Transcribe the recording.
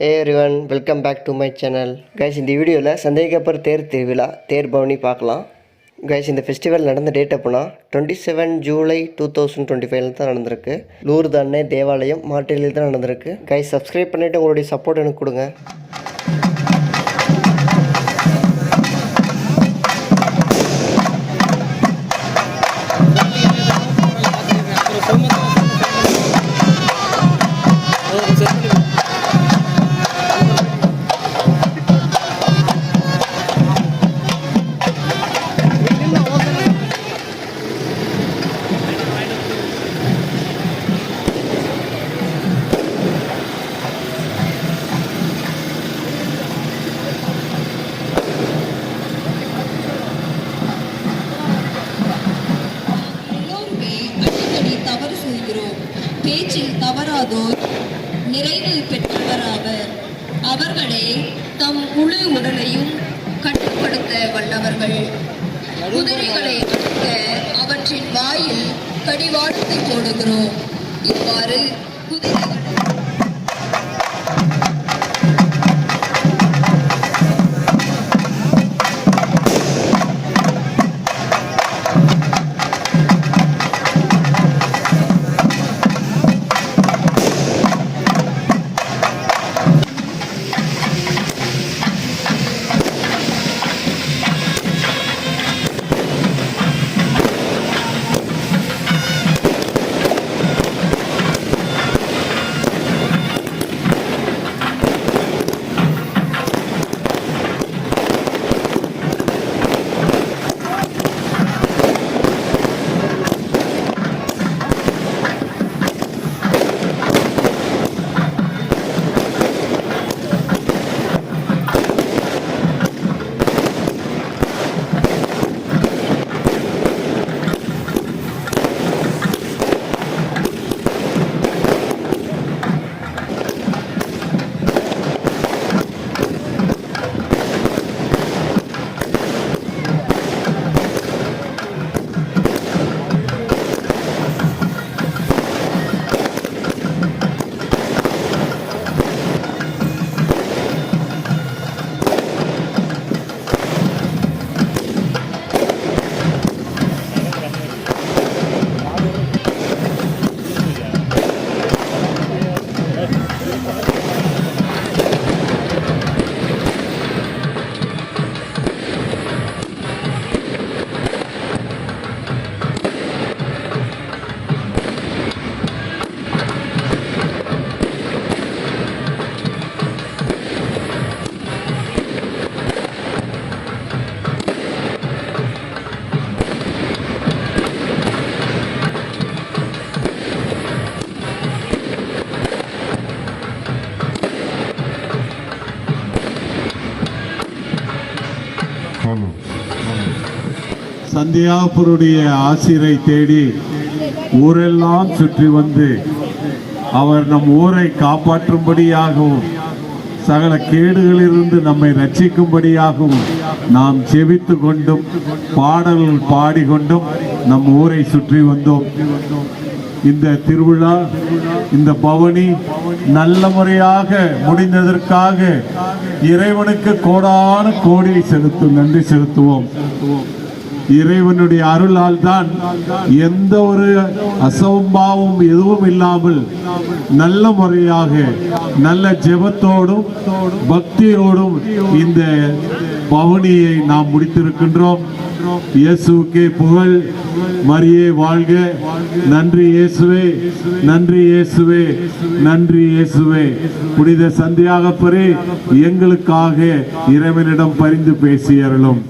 Hey everyone, welcome back to my channel. Guys, இந்த வீடியோவில் சந்தேகப்பர் தேர் திருவிழா தேர் பவனி பார்க்கலாம். Guys, இந்த ஃபெஸ்டிவல் நடந்த டேட் அப்போனா 27 ஜூலை 2025 தான் நடந்திருக்கு. லூர்து அன்னை தேவாலயம் மாட்டேலியில் தான் நடந்திருக்கு. Guys, சப்ஸ்கிரைப் பண்ணிவிட்டு உங்களுடைய சப்போர்ட் எனக்கு கொடுங்க. பேச்சில் தவறாதோர் நிறைவு பெற்றவராவர். அவர்களே தம் முழு உடலையும் கட்டுப்படுத்த வல்லவர்கள். குதிரைகளை அடக்க அவற்றின் வாயில் கடிவாளத்தை போடுகிறோம். இவ்வாறு குதிரைகள் சந்தியாபுருடைய ஆசிரை தேடி ஊரெல்லாம் சுற்றி வந்து அவர் நம் ஊரை காப்பாற்றும்படியாகவும் சகல கேடுகளிலிருந்து நம்மை ரட்சிக்கும்படியாகவும் நாம் செபித்து கொண்டும் பாடல்கள் பாடிக்கொண்டும் நம் ஊரை சுற்றி வந்தோம். இந்த திருவிழா, இந்த பவனி நல்ல முறையாக முடிந்ததற்காக இறைவனுக்கு கோடான கோடி நன்றி செலுத்துவோம். இறைவனுடைய அருளால் தான் எந்த ஒரு அசம்பாவும் எதுவும் இல்லாமல் நல்ல முறையாக நல்ல ஜெபத்தோடும் பக்தியோடும் இந்த பவனியை நாம் முடித்திருக்கின்றோம். இயேசுவுக்கே புகழ், மரியே வாழ்க. நன்றி இயேசுவே, நன்றி இயேசுவே, நன்றி இயேசுவே. புனித சந்தியாகப்பரே, எங்களுக்காக இறைவனிடம் பரிந்து பேசியருளும்.